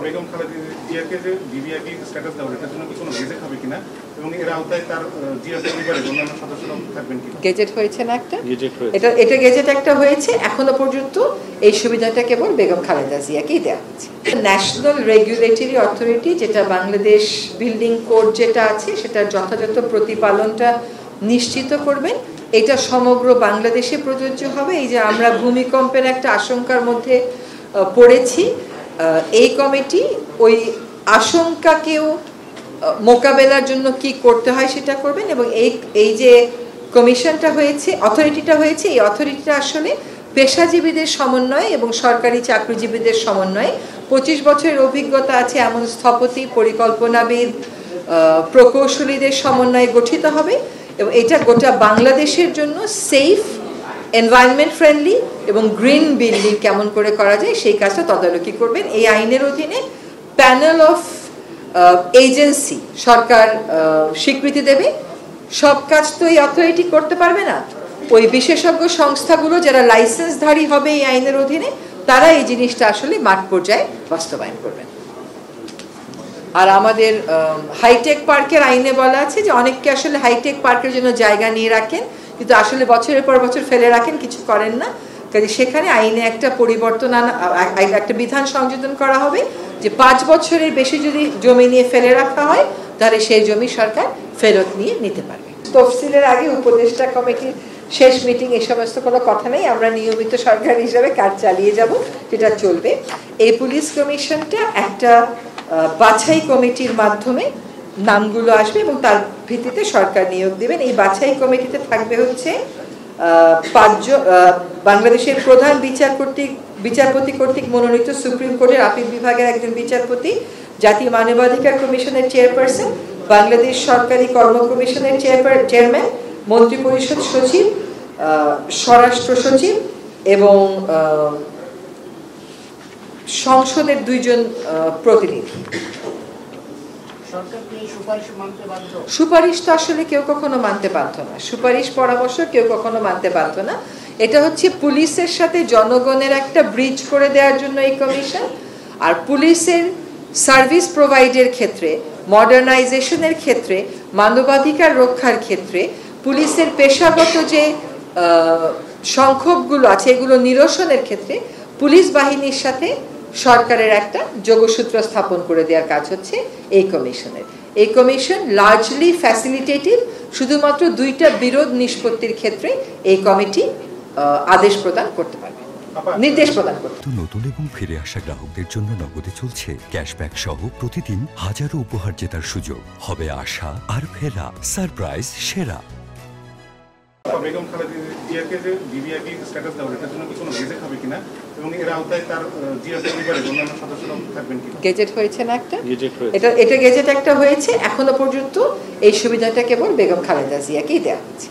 বেগম খালেদা জিয়াকে যে VVIP status দেওয়া এটার জন্য কি কোনো গেজেট হবে কিনা এবং এর আওতায় তার জিয়া পরিবারের অন্যান্য সদস্যরা থাকবেন কিনা? গেজেট হয়েছে না একটা, এটা গেজেট একটা হয়েছে। এখনো পর্যন্ত এই সুবিধাটা কেবল বেগম খালেদা জিয়াকেই দেওয়া হচ্ছে। ন্যাশনাল রেগুলেটরি অথরিটি, যেটা বাংলাদেশ বিল্ডিং কোড যেটা আছে, সেটার যথাযথ প্রতিপালনটা নিশ্চিত করবেন। এটা সমগ্র বাংলাদেশে প্রযোজ্য হবে। এই যে আমরা ভূমিকম্পের একটা আশঙ্কার মধ্যে পড়েছি, এই কমিটি ওই আশঙ্কাকেও মোকাবেলার জন্য কি করতে হয় সেটা করবেন। এবং এই যে কমিশনটা হয়েছে, অথরিটিটা হয়েছে, এই অথরিটিটা আসলে পেশাজীবীদের সমন্বয়ে এবং সরকারি চাকরিজীবীদের সমন্বয়ে 25 বছরের অভিজ্ঞতা আছে এমন স্থপতি, পরিকল্পনাবিদ, প্রকৌশলীদের সমন্বয়ে গঠিত হবে। এবং এটা গোটা বাংলাদেশের জন্য সেফ, এনভায়রনমেন্ট ফ্রেন্ডলি এবং গ্রিন বিল্ডিং কেমন করে করা যায় সেই কাজটা তদারকি করবেন। এই আইনের অধীনে প্যানেল অফ এজেন্সি সরকার স্বীকৃতি দেবে। সব কাজ তো এই অথরিটি করতে পারবে না, ওই বিশেষজ্ঞ সংস্থাগুলো যারা লাইসেন্সধারী হবে এই আইনের অধীনে, তারা এই জিনিসটা আসলে মাঠ পর্যায়ে বাস্তবায়ন করবেন। আর আমাদের হাইটেক পার্কের আইনে বলা আছে যে অনেককে আসলে হাইটেক পার্কের জন্য জায়গা নিয়ে রাখেন, কিন্তু আসলে বছরের পর বছর ফেলে রাখেন, কিছু করেন না। কাজে সেখানে আইনে একটা পরিবর্তন একটা বিধান সংযোজন করা হবে যে 5 বছরের বেশি যদি জমি নিয়ে ফেলে রাখা হয় তাহলে সেই জমি সরকার ফেরত নিয়ে নিতে পারবে। তফসিলের আগে উপদেষ্টা কমিটির শেষ মিটিং, এই সমস্ত কোনো কথা নেই। আমরা নিয়মিত সরকার হিসাবে কাজ চালিয়ে যাব, যেটা চলবে। এই পুলিশ কমিশনটা একটা বাছাই কমিটির মাধ্যমে নামগুলো আসবে এবং তার ভিত্তিতে সরকার নিয়োগ দেবেন। এই বাছাই কমিটিতে থাকবে হচ্ছে 5 জন বাংলাদেশের প্রধান বিচারপতি কর্তৃক মনোনীত সুপ্রিম কোর্টের আপিল বিভাগের একজন বিচারপতি, জাতীয় মানবাধিকার কমিশনের চেয়ারপারসন, বাংলাদেশ সরকারি কর্ম কমিশনের চেয়ারম্যান, মন্ত্রিপরিষদ সচিব, স্বরাষ্ট্র সচিব এবং সংসদের 2 জন প্রতিনিধি। সুপারিশ তো আসলে কেউ কখনো মানতে বাধ্য না, সুপারিশ পরামর্শ কেউ কখনো মানতে বাধ্য না। এটা হচ্ছে পুলিশের সাথে জনগণের একটা ব্রিজ করে দেওয়ার জন্য এই কমিশন। আর পুলিশের সার্ভিস প্রোভাইডের ক্ষেত্রে, মডার্নাইজেশনের ক্ষেত্রে, মানবাধিকার রক্ষার ক্ষেত্রে, পুলিশের পেশাগত যে সংক্ষোভগুলো আছে এগুলো নিরসনের ক্ষেত্রে পুলিশ বাহিনীর সাথে সরকারের একটা যোগসূত্র স্থাপন করে দেওয়ার কাজ হচ্ছে এই কমিশনের। এই কমিশন লার্জলি ফ্যাসিলিটেটিভ, শুধুমাত্র 2টা বিরোধ নিষ্পত্তির ক্ষেত্রে এই কমিটি আদেশ প্রদান করতে পারবে, নির্দেশ প্রদান করতে। নতুন এবং ফিরে আসা গ্রাহকদের জন্য নগদে চলছে ক্যাশব্যাক সহ প্রতিদিন হাজারো উপহার জেতার সুযোগ। হবে আশা আর ফেরা, সারপ্রাইজ সেরা। বেগম খালেদা জিয়াকে যে ভিভিআইপি স্ট্যাটাস দেওয়া এটার জন্য কি কোনো গেজেট হবে কিনা এবং এর আওতায় তার জিয়া পরিবারের অন্যান্য সদস্যরা থাকবেন কিনা? গেজেট হয়েছে না একটা, এটা গেজেট একটা হয়েছে। এখনো পর্যন্ত এই সুবিধাটা কেবল বেগম খালেদা জিয়াকেই দেওয়া হচ্ছে।